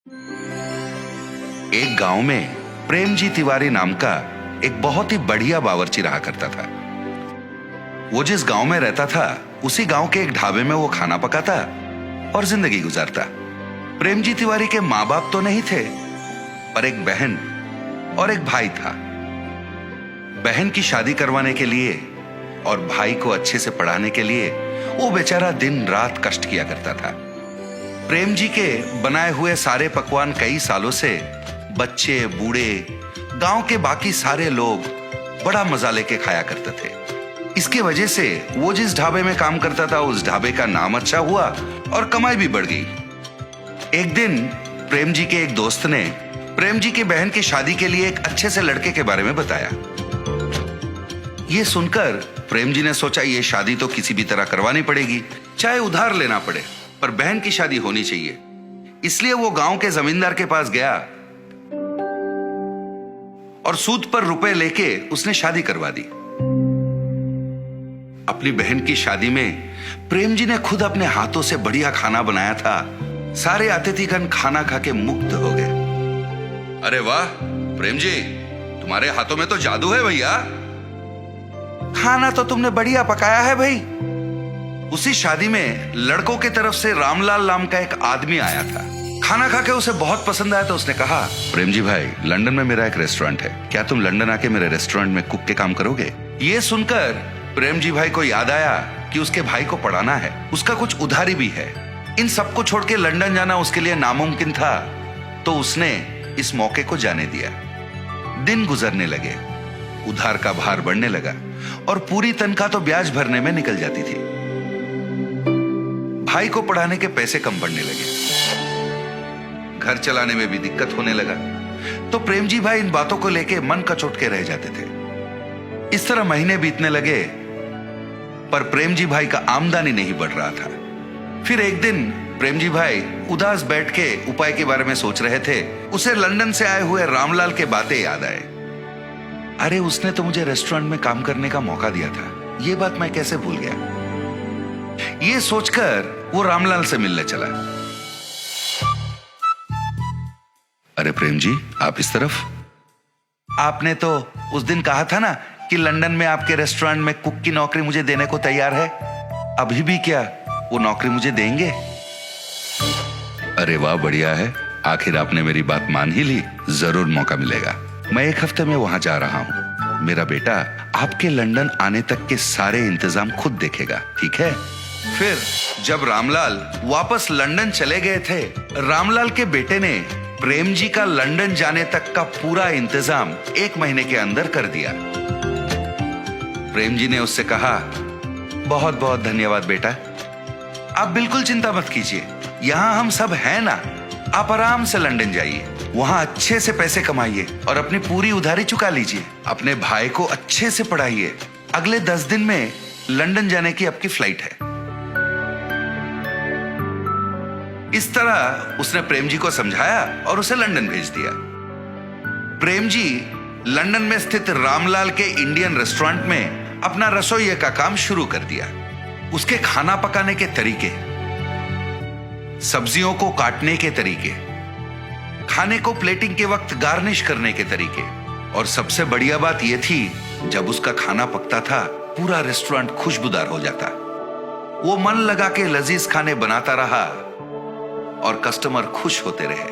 एक गांव में प्रेमजी तिवारी नाम का एक बहुत ही बढ़िया बावर्ची रहा करता था। वो जिस गांव में रहता था उसी गांव के एक ढाबे में वो खाना पकाता और जिंदगी गुजारता। प्रेमजी तिवारी के माँ बाप तो नहीं थे, पर एक बहन और एक भाई था। बहन की शादी करवाने के लिए और भाई को अच्छे से पढ़ाने के लिए वो बेचारा दिन रात कष्ट किया करता था। प्रेम जी के बनाए हुए सारे पकवान कई सालों से बच्चे बूढ़े गांव के बाकी सारे लोग बड़ा मजा लेके खाया करते थे। इसकी वजह से वो जिस ढाबे में काम करता था उस ढाबे का नाम अच्छा हुआ और कमाई भी बढ़ गई। एक दिन प्रेम जी के एक दोस्त ने प्रेम जी की बहन की शादी के लिए एक अच्छे से लड़के के बारे में बताया। ये सुनकर प्रेम जी ने सोचा ये शादी तो किसी भी तरह करवानी पड़ेगी, चाहे उधार लेना पड़े, पर बहन की शादी होनी चाहिए। इसलिए वो गांव के जमींदार के पास गया और सूद पर रुपए लेके उसने शादी करवा दी। अपनी बहन की शादी में प्रेम जी ने खुद अपने हाथों से बढ़िया खाना बनाया था। सारे अतिथिगण खाना खा के मुग्ध हो गए। अरे वाह प्रेम जी, तुम्हारे हाथों में तो जादू है भैया। खाना तो तुमने बढ़िया पकाया है भाई। उसी शादी में लड़कों की तरफ से रामलाल नाम का एक आदमी आया था। खाना खा के उसे बहुत पसंद आया तो उसने कहा, प्रेम जी भाई, लंदन में मेरा एक रेस्टोरेंट है, क्या तुम लंदन आके मेरे रेस्टोरेंट में कुक के काम करोगे? ये सुनकर प्रेम जी भाई को याद आया कि उसके भाई को पढ़ाना है, उसका कुछ उधारी भी है। इन सबको छोड़ के लंदन जाना उसके लिए नामुमकिन था, तो उसने इस मौके को जाने दिया। दिन गुजरने लगे, उधार का भार बढ़ने लगा और पूरी तनख्वाह तो ब्याज भरने में निकल जाती थी। भाई को पढ़ाने के पैसे कम पड़ने लगे, घर चलाने में भी दिक्कत होने लगा। तो प्रेम जी भाई इन बातों को लेके मन कचोट के रह जाते थे। इस तरह महीने बीतने लगे, पर प्रेम जी भाई का आमदनी नहीं बढ़ रहा था। फिर एक दिन प्रेम जी भाई उदास बैठ के उपाय के बारे में सोच रहे थे। उसे लंदन से आए हुए रामलाल के बातें याद आए। अरे उसने तो मुझे रेस्टोरेंट में काम करने का मौका दिया था, ये बात मैं कैसे भूल गया। ये सोचकर वो रामलाल से मिलने चला। अरे प्रेम जी, आप इस तरफ? आपने तो उस दिन कहा था ना कि लंदन में आपके रेस्टोरेंट में कुक की नौकरी मुझे देने को तैयार है। अभी भी क्या वो नौकरी मुझे देंगे? अरे वाह, बढ़िया है, आखिर आपने मेरी बात मान ही ली। जरूर मौका मिलेगा। मैं एक हफ्ते में वहां जा रहा हूं। मेरा बेटा आपके लंदन आने तक के सारे इंतजाम खुद देखेगा, ठीक है? फिर जब रामलाल वापस लंदन चले गए थे, रामलाल के बेटे ने प्रेम जी का लंदन जाने तक का पूरा इंतजाम 1 महीने के अंदर कर दिया। प्रेम जी ने उससे कहा, बहुत बहुत धन्यवाद बेटा, आप बिल्कुल चिंता मत कीजिए, यहां हम सब हैं ना। आप आराम से लंदन जाइए, वहां अच्छे से पैसे कमाइए और अपनी पूरी उधारी चुका लीजिए। अपने भाई को अच्छे से पढ़ाइए। अगले 10 दिन में लंदन जाने की आपकी फ्लाइट है। इस तरह उसने प्रेम जी को समझाया और उसे लंदन भेज दिया। प्रेम जी लंदन में स्थित रामलाल के इंडियन रेस्टोरेंट में अपना रसोइये का काम शुरू कर दिया। उसके खाना पकाने के तरीके, सब्जियों को काटने के तरीके, खाने को प्लेटिंग के वक्त गार्निश करने के तरीके, और सबसे बढ़िया बात यह थी, जब उसका खाना पकता था पूरा रेस्टोरेंट खुशबूदार हो जाता। वो मन लगा के लजीज खाने बनाता रहा और कस्टमर खुश होते रहे।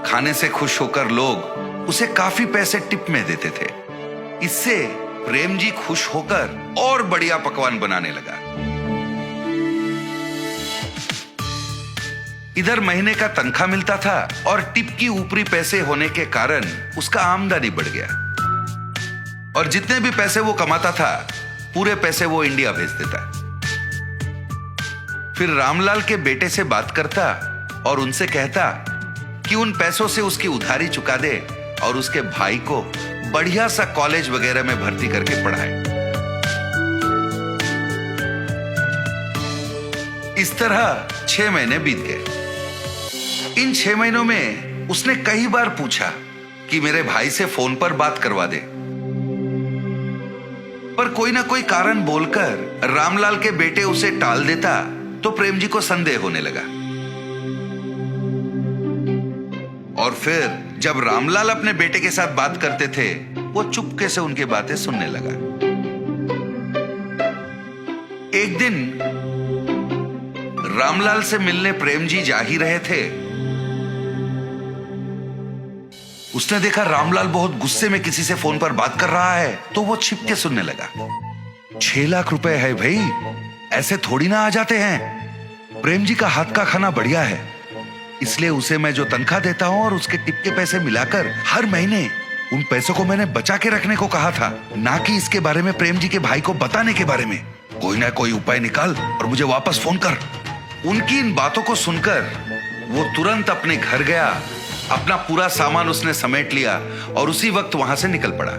खाने से खुश होकर लोग उसे काफी पैसे टिप में देते थे। इससे प्रेम जी खुश होकर और बढ़िया पकवान बनाने लगा। इधर महीने का तनख्वाह मिलता था और टिप की ऊपरी पैसे होने के कारण उसका आमदनी बढ़ गया। और जितने भी पैसे वो कमाता था पूरे पैसे वो इंडिया भेज देता। फिर रामलाल के बेटे से बात करता और उनसे कहता कि उन पैसों से उसकी उधारी चुका दे और उसके भाई को बढ़िया सा कॉलेज वगैरह में भर्ती करके पढ़ाए। इस तरह 6 महीने बीत गए। इन 6 महीनों में उसने कई बार पूछा कि मेरे भाई से फोन पर बात करवा दे, पर कोई ना कोई कारण बोलकर रामलाल के बेटे उसे टाल देता तो प्रेम जी को संदेह होने लगा। और फिर जब रामलाल अपने बेटे के साथ बात करते थे, वो चुपके से उनकी बातें सुनने लगा। एक दिन रामलाल से मिलने प्रेम जी जा ही रहे थे। उसने देखा रामलाल बहुत गुस्से में किसी से फोन पर बात कर रहा है, तो वो छिप के सुनने लगा। 6 लाख रुपए है भाई, ऐसे थोड़ी ना आ जाते हैं। प्रेम जी का हाथ का खाना बढ़िया है, इसलिए उसे मैं जो तनख्वाह देता हूं और उसके टिप के पैसे मिलाकर हर महीने उन पैसों को मैंने बचा के रखने को कहा था, ना कि इसके बारे में प्रेम जी के भाई को बताने के बारे में। कोई ना कोई उपाय निकाल और मुझे वापस फोन कर। उनकी इन बातों को सुनकर वो तुरंत अपने घर गया, अपना पूरा सामान उसने समेट लिया और उसी वक्त वहां से निकल पड़ा।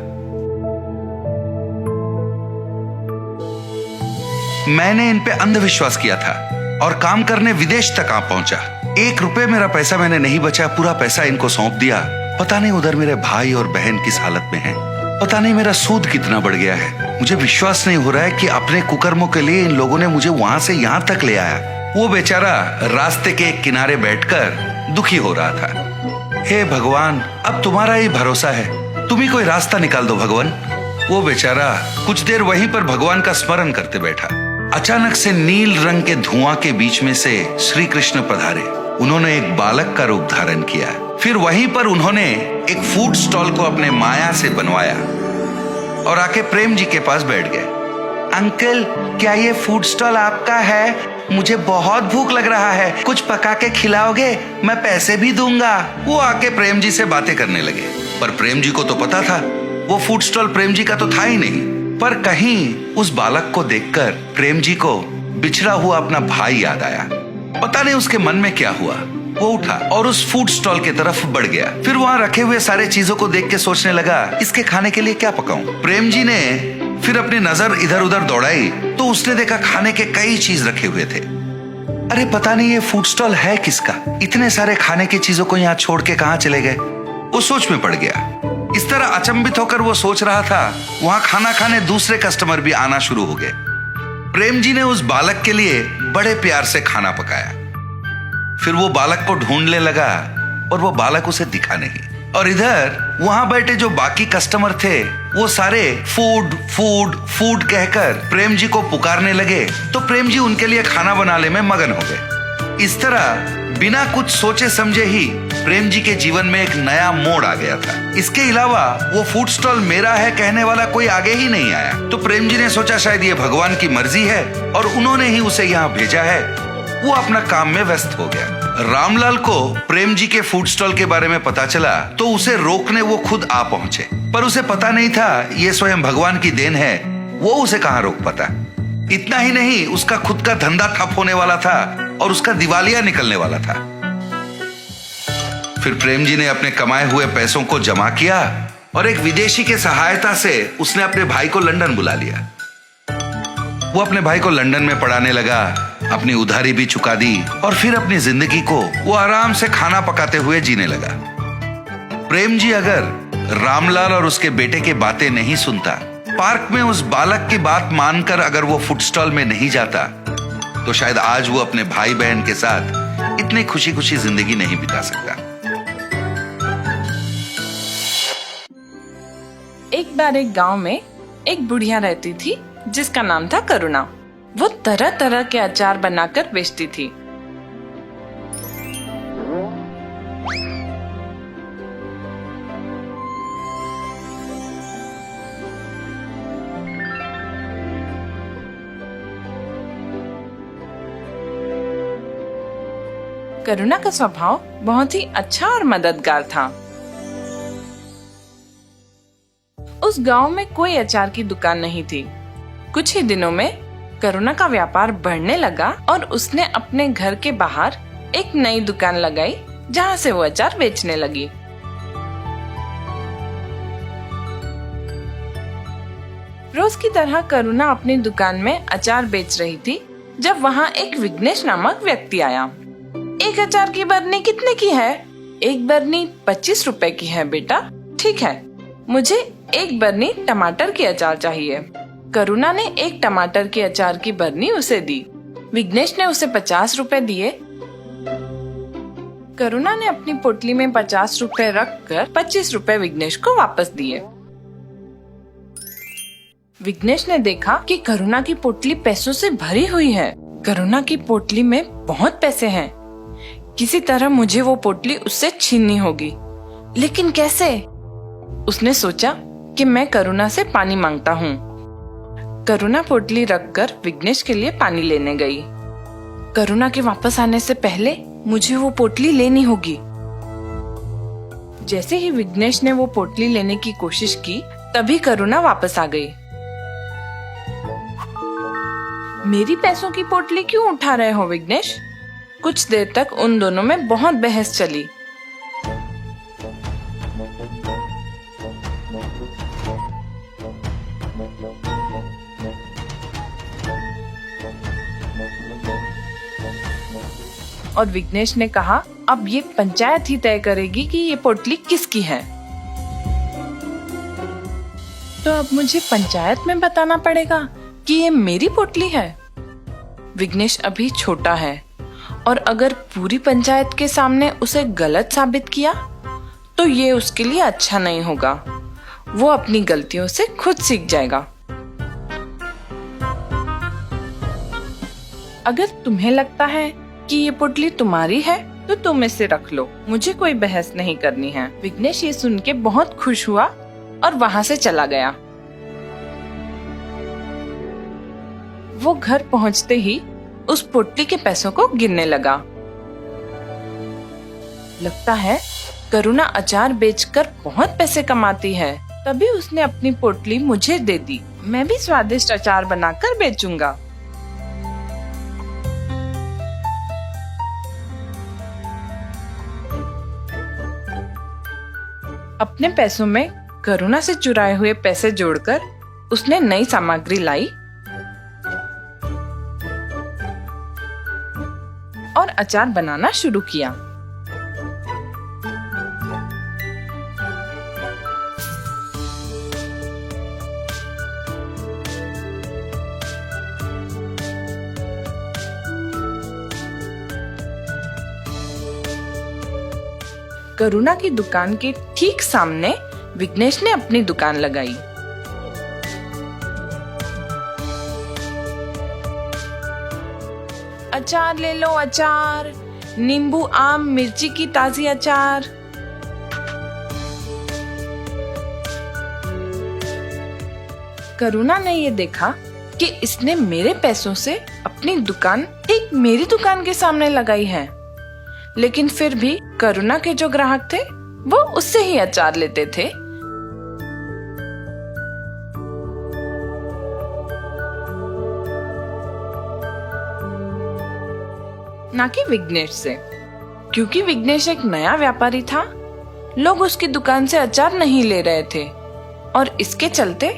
मैंने इन पे अंधविश्वास किया था और काम करने विदेश तक आ पहुंचा। 1 रुपए मेरा पैसा मैंने नहीं बचा, पूरा पैसा इनको सौंप दिया। पता नहीं उधर मेरे भाई और बहन किस हालत में हैं। पता नहीं मेरा सूद कितना बढ़ गया है। मुझे विश्वास नहीं हो रहा है कि अपने कुकर्मों के लिए इन लोगों ने मुझे वहां से यहां तक ले आया। वो बेचारा रास्ते के एक किनारे बैठकर दुखी हो रहा था। हे भगवान, अब तुम्हारा ही भरोसा है, तुम ही कोई रास्ता निकाल दो भगवान। वो बेचारा कुछ देर वहीं पर भगवान का स्मरण करते बैठा। अचानक से नील रंग के धुआं के बीच में से श्री कृष्ण पधारे। उन्होंने एक बालक का रूप धारण किया। फिर वहीं पर उन्होंने एक फूड स्टॉल को अपने माया से बनवाया और आके प्रेम जी के पास बैठ गए। अंकल, क्या ये फूड स्टॉल आपका है? मुझे बहुत भूख लग रहा है, कुछ पका के खिलाओगे? मैं पैसे भी दूंगा। वो आके प्रेम जी से बातें करने लगे, पर प्रेम जी को तो पता था वो फूड स्टॉल प्रेम जी का तो था ही नहीं। पर कहीं उस बालक को देखकर प्रेम जी को बिछड़ा हुआ अपना भाई याद आया। पता नहीं उसके मन में क्या हुआ। वो उठा और उस फूड स्टॉल की तरफ बढ़ गया। फिर वहां रखे हुए सारे चीजों को देख के सोचने लगा, इसके खाने के लिए क्या पकाऊं? प्रेम जी ने फिर अपनी नजर इधर उधर दौड़ाई तो उसने देखा खाने के कई चीज रखे हुए थे। अरे पता नहीं ये फूड स्टॉल है किसका? इतने सारे खाने की चीजों को यहाँ छोड़ के कहाँ चले गए? वो सोच में पड़ गया। इस तरह अचंभित होकर वो सोच रहा था, वहां खाना खाने दूसरे कस्टमर भी आना शुरू हो गए। प्रेम जी ने उस बालक के लिए बड़े प्यार से खाना पकाया। फिर वो बालक को ढूंढने लगा और वो बालक उसे दिखा नहीं। और इधर वहां बैठे जो बाकी कस्टमर थे वो सारे फूड फूड फूड कहकर प्रेम जी को पुकारने लगे, तो प्रेम जी उनके लिए खाना बनाने में मगन हो गए। इस तरह बिना कुछ सोचे समझे ही प्रेम जी के जीवन में एक नया मोड़ आ गया था। इसके अलावा वो फूड स्टॉल मेरा है कहने वाला कोई आगे ही नहीं आया। तो प्रेम जी ने सोचा शायद ये भगवान की मर्जी है और उन्होंने ही उसे यहाँ भेजा है। वो अपना काम में व्यस्त हो गया। रामलाल को प्रेम जी के फूड स्टॉल के बारे में पता चला तो उसे रोकने वो खुद आ पहुंचे, पर उसे पता नहीं था ये स्वयं भगवान की देन है। वो उसे कहां रोक पाता। इतना ही नहीं, उसका खुद का धंधा ठप होने वाला था और उसका दिवालिया निकलने वाला था। फिर प्रेम जी ने अपने कमाए हुए पैसों को जमा किया और एक विदेशी के सहायता से उसने अपने भाई को लंदन बुला लिया। वो अपने भाई को लंदन में पढ़ाने लगा, अपनी उधारी भी चुका दी और फिर अपनी जिंदगी को वो आराम से खाना पकाते हुए जीने लगा। प्रेम जी अगर रामलाल और उसके बेटे की बातें नहीं सुनता, पार्क में उस बालक की बात मानकर अगर वो फूड स्टॉल में नहीं जाता, तो शायद आज वो अपने भाई बहन के साथ इतनी खुशी खुशी जिंदगी नहीं बिता सकता। एक बार एक गांव में एक बुढ़िया रहती थी जिसका नाम था करुणा। वो तरह तरह के अचार बनाकर बेचती थी। करुणा का स्वभाव बहुत ही अच्छा और मददगार था। उस गांव में कोई अचार की दुकान नहीं थी। कुछ ही दिनों में करुणा का व्यापार बढ़ने लगा और उसने अपने घर के बाहर एक नई दुकान लगाई जहां से वो अचार बेचने लगी। रोज की तरह करुणा अपनी दुकान में अचार बेच रही थी जब वहां एक विघ्नेश नामक व्यक्ति आया। एक अचार की बरनी कितने की है? एक बरनी 25 रुपए की है बेटा। ठीक है, मुझे एक बरनी टमाटर की अचार चाहिए। करुणा ने एक टमाटर के अचार की बरनी उसे दी। विघ्नेश ने उसे 50 रुपए दिए। करुणा ने अपनी पोटली में 50 रुपए रख कर 25 रुपए विघ्नेश को वापस दिए। विघ्नेश ने देखा कि करुणा की पोटली पैसों से भरी हुई है। करुणा की पोटली में बहुत पैसे हैं। किसी तरह मुझे वो पोटली उससे छीननी होगी, लेकिन कैसे? उसने सोचा कि मैं करुणा से पानी मांगता हूँ। करुणा पोटली रखकर विघ्नेश के लिए पानी लेने गई। करुणा के वापस आने से पहले मुझे वो पोटली लेनी होगी। जैसे ही विघ्नेश ने वो पोटली लेने की कोशिश की, तभी करुणा वापस आ गई। मेरी पैसों की पोटली क्यों उठा रहे हो विघ्नेश? कुछ देर तक उन दोनों में बहुत बहस चली। और विघ्नेश ने कहा, अब ये पंचायत ही तय करेगी कि ये पोटली किसकी है। तो अब मुझे पंचायत में बताना पड़ेगा कि ये मेरी पोटली है। विघ्नेश अभी छोटा है और अगर पूरी पंचायत के सामने उसे गलत साबित किया तो ये उसके लिए अच्छा नहीं होगा। वो अपनी गलतियों से खुद सीख जाएगा। अगर तुम्हें लगता है कि ये पोटली तुम्हारी है तो तुम इसे रख लो, मुझे कोई बहस नहीं करनी है। विघ्नेश ये सुन के बहुत खुश हुआ और वहाँ से चला गया। वो घर पहुँचते ही उस पोटली के पैसों को गिनने लगा। लगता है करुणा अचार बेचकर बहुत पैसे कमाती है, तभी उसने अपनी पोटली मुझे दे दी। मैं भी स्वादिष्ट अचार बनाकर बेचूंगा। अपने पैसों में करुणा से चुराए हुए पैसे जोड़कर उसने नई सामग्री लाई और अचार बनाना शुरू किया। करुणा की दुकान के ठीक सामने विघ्नेश ने अपनी दुकान लगाई। अचार ले लो अचार, नींबू आम मिर्ची की ताजी अचार। करुणा ने ये देखा कि इसने मेरे पैसों से अपनी दुकान ठीक मेरी दुकान के सामने लगाई है, लेकिन फिर भी करुणा के जो ग्राहक थे वो उससे ही अचार लेते थे। ना कि विघ्नेश से, क्योंकि विघ्नेश एक नया व्यापारी था। लोग उसकी दुकान से अचार नहीं ले रहे थे और इसके चलते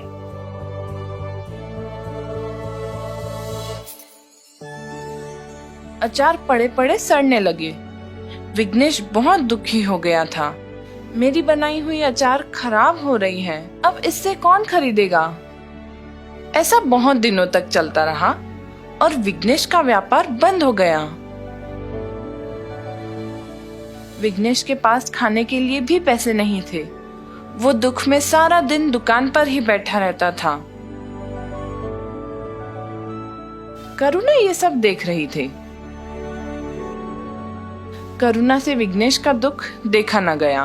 अचार पड़े पड़े सड़ने लगे। विघ्नेश बहुत दुखी हो गया था। मेरी बनाई हुई अचार खराब हो रही है, अब इससे कौन खरीदेगा? ऐसा बहुत दिनों तक चलता रहा और विघ्नेश का व्यापार बंद हो गया। विघ्नेश के पास खाने के लिए भी पैसे नहीं थे। वो दुख में सारा दिन दुकान पर ही बैठा रहता था। करुणा ये सब देख रही थी। करुणा से विघ्नेश का दुख देखा न गया।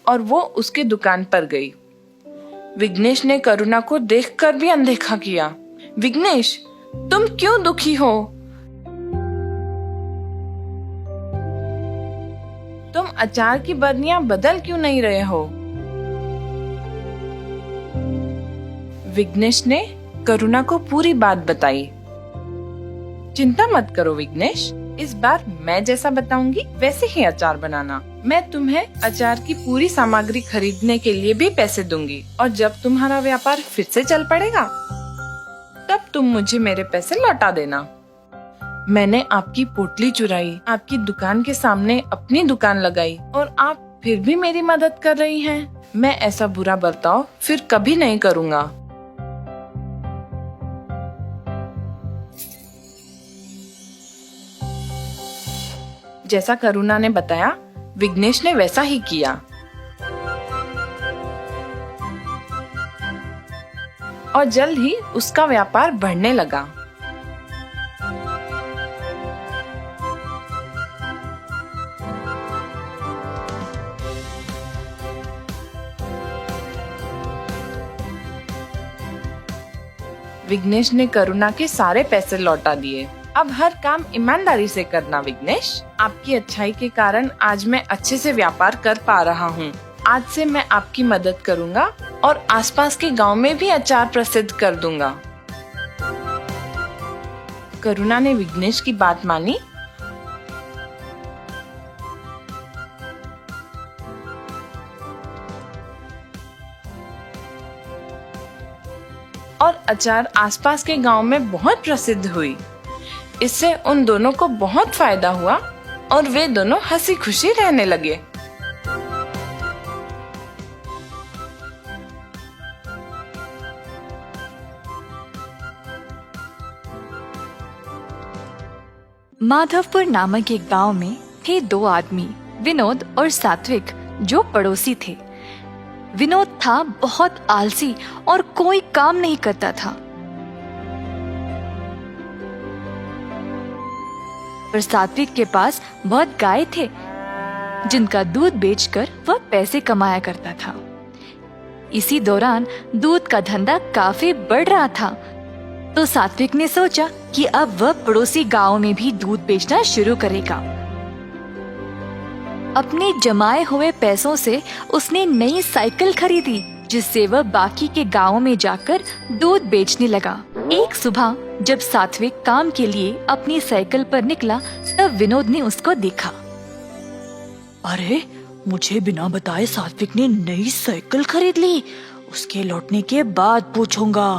और वो उसके दुकान पर गई। विघ्नेश ने करुणा को देखकर भी अनदेखा किया। विघ्नेश, तुम क्यों दुखी हो? तुम अचार की बरनियां बदल क्यों नहीं रहे हो? विघ्नेश ने करुणा को पूरी बात बताई। चिंता मत करो विघ्नेश, इस बार मैं जैसा बताऊंगी वैसे ही अचार बनाना। मैं तुम्हें अचार की पूरी सामग्री खरीदने के लिए भी पैसे दूंगी और जब तुम्हारा व्यापार फिर से चल पड़ेगा तब तुम मुझे मेरे पैसे लौटा देना। मैंने आपकी पोटली चुराई, आपकी दुकान के सामने अपनी दुकान लगाई और आप फिर भी मेरी मदद कर रही हैं। मैं ऐसा बुरा बर्ताव फिर कभी नहीं करूँगा। जैसा करुणा ने बताया, विघ्नेश ने वैसा ही किया और जल्द ही उसका व्यापार बढ़ने लगा। विघ्नेश ने करुणा के सारे पैसे लौटा दिए। अब हर काम ईमानदारी से करना विघ्नेश। आपकी अच्छाई के कारण आज मैं अच्छे से व्यापार कर पा रहा हूँ। आज से मैं आपकी मदद करूँगा और आसपास के गांव में भी अचार प्रसिद्ध कर दूंगा। करुणा ने विघ्नेश की बात मानी और अचार आसपास के गांव में बहुत प्रसिद्ध हुई। इससे उन दोनों को बहुत फायदा हुआ और वे दोनों हंसी खुशी रहने लगे। माधवपुर नामक एक गांव में थे दो आदमी, विनोद और सात्विक, जो पड़ोसी थे। विनोद था बहुत आलसी और कोई काम नहीं करता था, पर सात्विक के पास बहुत गाय थे जिनका दूध बेचकर वह पैसे कमाया करता था। इसी दौरान दूध का धंधा काफी बढ़ रहा था, तो सात्विक ने सोचा कि अब वह पड़ोसी गांव में भी दूध बेचना शुरू करेगा। अपने जमाए हुए पैसों से उसने नई साइकिल खरीदी, जिससे वह बाकी के गांवों में जाकर दूध बेचने लगा। एक सुबह जब सात्विक काम के लिए अपनी साइकिल पर निकला, तब विनोद ने उसको देखा। अरे, मुझे बिना बताए सात्विक ने नई साइकिल खरीद ली। उसके लौटने के बाद पूछूंगा।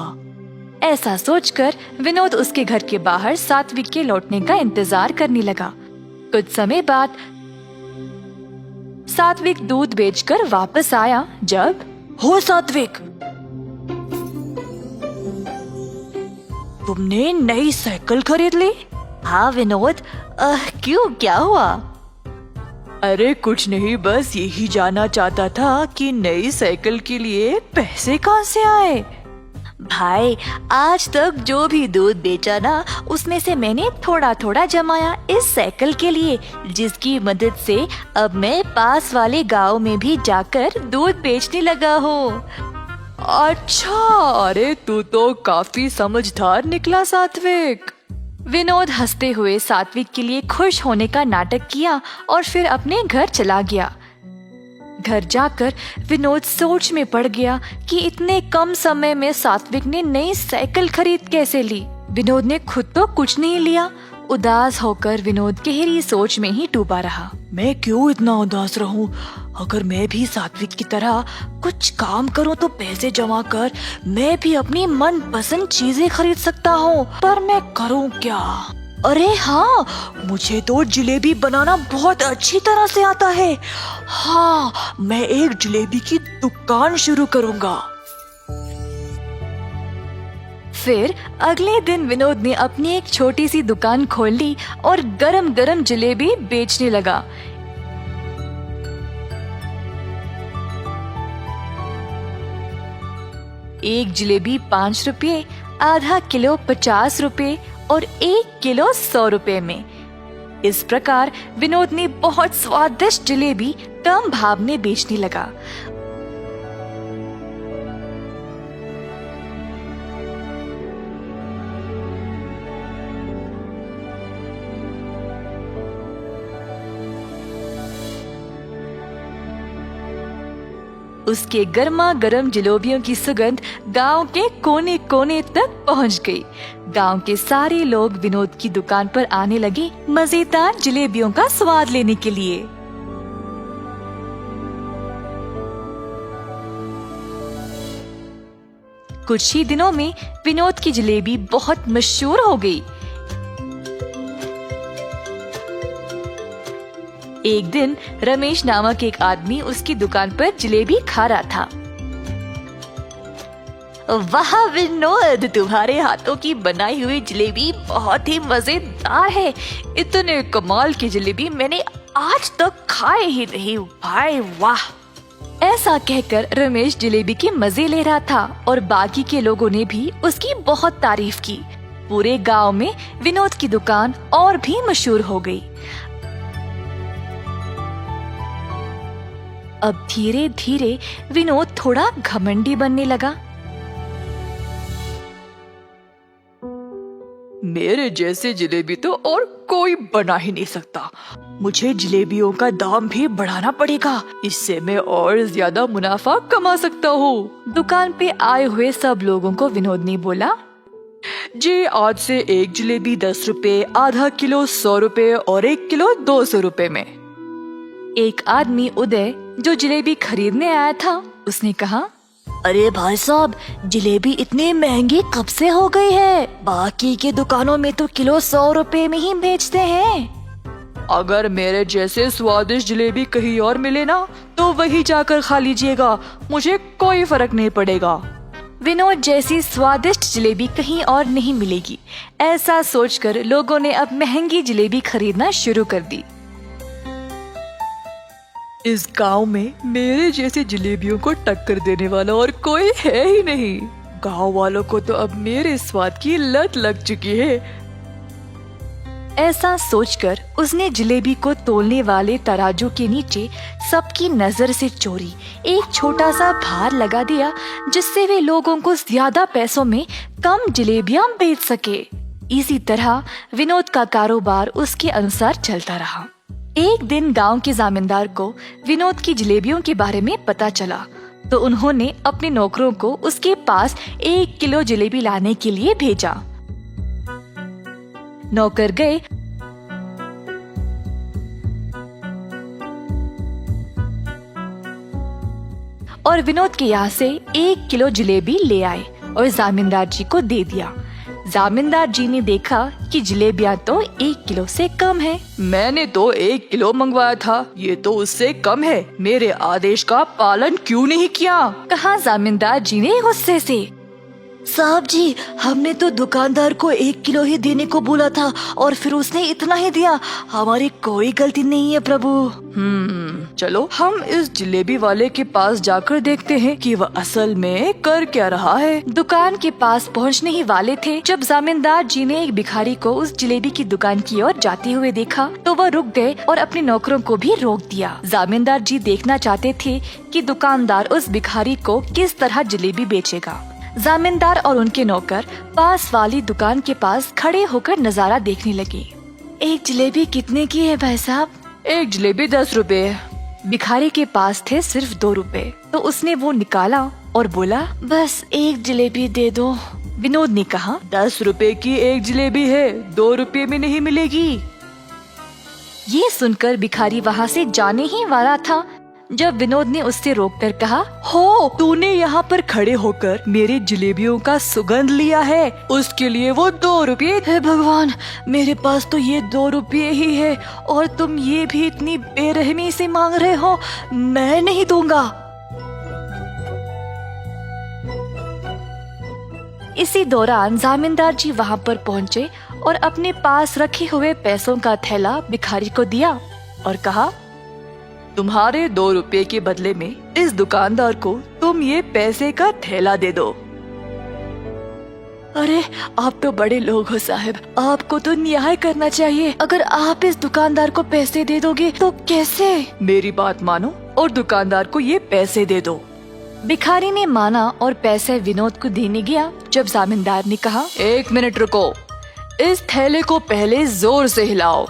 ऐसा सोचकर विनोद उसके घर के बाहर सात्विक के लौटने का इंतजार करने लगा। कुछ समय बाद सात्विक दूध बेचकर वापस आया। जब हो सात्विक, तुमने नई साइकिल खरीद ली? हाँ विनोद, क्यों, क्या हुआ? अरे कुछ नहीं, बस यही जानना चाहता था कि नई साइकिल के लिए पैसे कहाँ से आए। भाई, आज तक जो भी दूध बेचा ना, उसमें से मैंने थोड़ा थोड़ा जमाया इस साइकिल के लिए, जिसकी मदद से अब मैं पास वाले गांव में भी जाकर दूध बेचने लगा हूँ। अच्छा, अरे तू तो काफी समझदार निकला सात्विक। विनोद हंसते हुए सात्विक के लिए खुश होने का नाटक किया और फिर अपने घर चला गया। घर जाकर विनोद सोच में पड़ गया कि इतने कम समय में सात्विक ने नई साइकिल खरीद कैसे ली। विनोद ने खुद तो कुछ नहीं लिया। उदास होकर विनोद गहरी सोच में ही डूबा रहा। मैं क्यों इतना उदास रहूं? अगर मैं भी सात्विक की तरह कुछ काम करूं तो पैसे जमा कर मैं भी अपनी मनपसंद चीजें खरीद सकता हूं, पर मैं करूं क्या? अरे हाँ, मुझे तो जलेबी बनाना बहुत अच्छी तरह से आता है। हाँ, मैं एक जलेबी की दुकान शुरू करूंगा। फिर अगले दिन विनोद ने अपनी एक छोटी सी दुकान खोल ली और गरम गरम जलेबी बेचने लगा। एक जलेबी 5 रुपये, आधा किलो 50 रुपये और 1 किलो 100 रुपये में। इस प्रकार विनोद ने बहुत स्वादिष्ट जलेबी कम भाव में बेचने लगा। उसके गर्मा गर्म जलेबियों की सुगंध गांव के कोने कोने तक पहुंच गई। गांव के सारे लोग विनोद की दुकान पर आने लगे मजेदार जलेबियों का स्वाद लेने के लिए। कुछ ही दिनों में विनोद की जलेबी बहुत मशहूर हो गई। एक दिन रमेश नामक एक आदमी उसकी दुकान पर जलेबी खा रहा था। वाह विनोद, तुम्हारे हाथों की बनाई हुई जलेबी बहुत ही मजेदार है। इतने कमाल की जलेबी मैंने आज तक खाए ही नहीं भाई, वाह। ऐसा कहकर रमेश जलेबी के मजे ले रहा था और बाकी के लोगों ने भी उसकी बहुत तारीफ की। पूरे गांव में विनोद की दुकान और भी मशहूर हो गई। अब धीरे धीरे विनोद थोड़ा घमंडी बनने लगा। मेरे जैसे जलेबी तो और कोई बना ही नहीं सकता। मुझे जलेबियों का दाम भी बढ़ाना पड़ेगा, इससे मैं और ज्यादा मुनाफा कमा सकता हूँ। दुकान पे आए हुए सब लोगों को विनोद ने बोला, जी आज से एक जलेबी 10 रुपए, आधा किलो 100 रुपए और 1 किलो 200 रुपए में। एक आदमी उदय जो जलेबी खरीदने आया था, उसने कहा, अरे भाई साहब, जलेबी इतनी महंगी कब से हो गई है? बाकी के दुकानों में तो किलो 100 रुपए में ही बेचते हैं। अगर मेरे जैसे स्वादिष्ट जलेबी कहीं और मिले ना, तो वही जाकर खा लीजिएगा, मुझे कोई फर्क नहीं पड़ेगा। विनोद जैसी स्वादिष्ट जलेबी कहीं और नहीं मिलेगी, ऐसा सोचकर लोगों ने अब महंगी जलेबी खरीदना शुरू कर दी। इस गांव में मेरे जैसे जलेबियों को टक्कर देने वाला और कोई है ही नहीं। गांव वालों को तो अब मेरे स्वाद की लत लग चुकी है। ऐसा सोचकर उसने जलेबी को तोलने वाले तराजू के नीचे सबकी नजर से चोरी एक छोटा सा भार लगा दिया, जिससे वे लोगों को ज्यादा पैसों में कम जलेबियां बेच सके। इसी तरह विनोद का कारोबार उसके अनुसार चलता रहा। एक दिन गांव के जमींदार को विनोद की जलेबियों के बारे में पता चला, तो उन्होंने अपने नौकरों को उसके पास 1 किलो जलेबी लाने के लिए भेजा। नौकर गए और विनोद के यहाँ से 1 किलो जलेबी ले आए और जमींदार जी को दे दिया। जमींदार जी ने देखा कि जलेबियां तो 1 किलो से कम है। मैंने तो 1 किलो मंगवाया था, ये तो उससे कम है। मेरे आदेश का पालन क्यों नहीं किया? कहा जमींदार जी ने गुस्से से। साहब जी, हमने तो दुकानदार को 1 किलो ही देने को बोला था और फिर उसने इतना ही दिया। हमारी कोई गलती नहीं है प्रभु। चलो हम इस जलेबी वाले के पास जाकर देखते हैं कि वह असल में कर क्या रहा है। दुकान के पास पहुंचने ही वाले थे जब जमींदार जी ने एक भिखारी को उस जलेबी की दुकान की ओर जाते हुए देखा, तो वह रुक गए और अपने नौकरों को भी रोक दिया। जमींदार जी देखना चाहते थे कि दुकानदार उस भिखारी को किस तरह जलेबी बेचेगा। जमींदार और उनके नौकर पास वाली दुकान के पास खड़े होकर नजारा देखने लगे। एक जलेबी कितने की है भाई साहब? एक जलेबी 10 रुपए है। भिखारी के पास थे सिर्फ 2 रुपए, तो उसने वो निकाला और बोला, बस एक जलेबी दे दो। विनोद ने कहा, 10 रुपए की एक जलेबी है, 2 रुपए में नहीं मिलेगी। ये सुनकर भिखारी वहाँ से जाने ही वाला था जब विनोद ने उससे रोककर कहा, हो, तूने यहाँ पर खड़े होकर मेरे जलेबियों का सुगंध लिया है, उसके लिए वो 2 रुपये। हे भगवान, मेरे पास तो ये 2 रुपये ही है और तुम ये भी इतनी बेरहमी से मांग रहे हो। मैं नहीं दूंगा। इसी दौरान जमींदार जी वहाँ पर पहुँचे और अपने पास रखे हुए पैसों का थैला भिखारी को दिया और कहा, तुम्हारे 2 रुपये के बदले में इस दुकानदार को तुम ये पैसे का थैला दे दो। अरे आप तो बड़े लोग हो साहब, आपको तो न्याय करना चाहिए। अगर आप इस दुकानदार को पैसे दे दोगे तो कैसे? मेरी बात मानो और दुकानदार को ये पैसे दे दो। भिखारी ने माना और पैसे विनोद को देने गया जब जमींदार ने कहा, 1 मिनट रुको, इस थैले को पहले जोर से हिलाओ।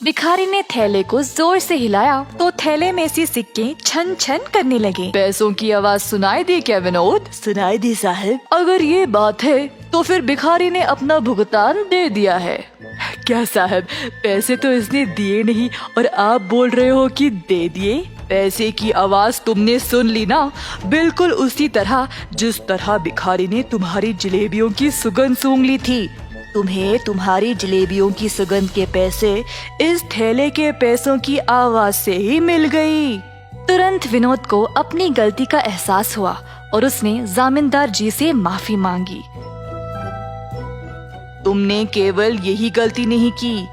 भिखारी ने थैले को जोर से हिलाया तो थैले में से सिक्के छन छन करने लगे। पैसों की आवाज सुनाई दी क्या विनोद? सुनाई दी साहब। अगर ये बात है तो फिर भिखारी ने अपना भुगतान दे दिया है। क्या साहब, पैसे तो इसने दिए नहीं और आप बोल रहे हो कि दे दिए? पैसे की आवाज तुमने सुन ली ना, बिल्कुल उसी तरह जिस तरह भिखारी ने तुम्हारी जलेबियों की सुगंध सूंघ ली थी। तुम्हें तुम्हारी जलेबियों की सुगंध के पैसे इस थैले के पैसों की आवाज से ही मिल गई। तुरंत विनोद को अपनी गलती का एहसास हुआ और उसने जामींदार जी से माफी मांगी। तुमने केवल यही गलती नहीं की,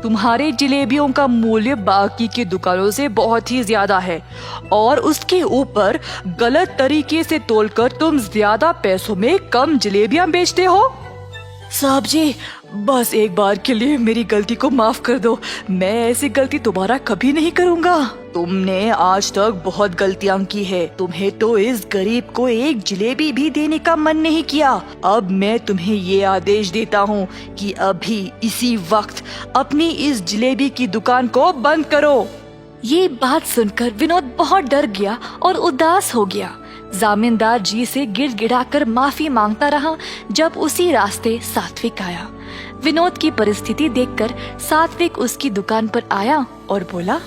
तुम्हारे जलेबियों का मूल्य बाकी की दुकानों से बहुत ही ज्यादा है और उसके ऊपर गलत तरीके से तोलकर तुम ज्यादा पैसों में कम जलेबियां बेचते हो। साहब जी, बस एक बार के लिए मेरी गलती को माफ कर दो। मैं ऐसी गलती दोबारा कभी नहीं करूंगा। तुमने आज तक बहुत गलतियां की है। तुम्हें तो इस गरीब को एक जलेबी भी देने का मन नहीं किया। अब मैं तुम्हें ये आदेश देता हूँ कि अभी इसी वक्त अपनी इस जलेबी की दुकान को बंद करो। ये बात सुनकर विनोद बहुत डर गया और उदास हो गया। जामींदार जी से गिड़गिड़ाकर माफी मांगता रहा जब उसी रास्ते सात्विक आया। विनोद की परिस्थिति देखकर सात्विक उसकी दुकान पर आया और बोला,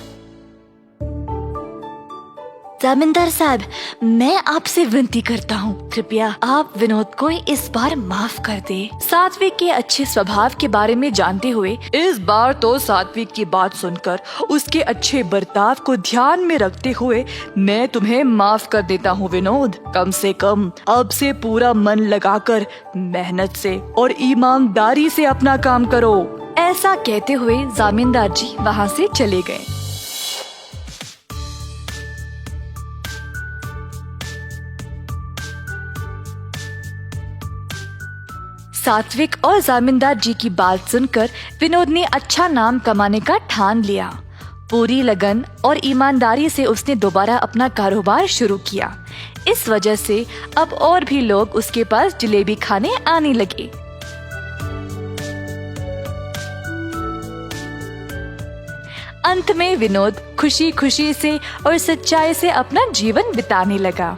जामींदार साहब, मैं आपसे विनती करता हूँ, कृपया आप विनोद को इस बार माफ कर दे। सात्विक के अच्छे स्वभाव के बारे में जानते हुए इस बार तो सात्विक की बात सुनकर उसके अच्छे बर्ताव को ध्यान में रखते हुए मैं तुम्हें माफ कर देता हूँ विनोद। कम से कम अब से पूरा मन लगाकर मेहनत से और ईमानदारी से अपना काम करो। ऐसा कहते हुए जामींदार जी वहाँ से चले गए। सात्विक और जामींदार जी की बात सुनकर विनोद ने अच्छा नाम कमाने का ठान लिया। पूरी लगन और ईमानदारी से उसने दोबारा अपना कारोबार शुरू किया। इस वजह से अब और भी लोग उसके पास जलेबी खाने आने लगे। अंत में विनोद खुशी खुशी से और सच्चाई से अपना जीवन बिताने लगा।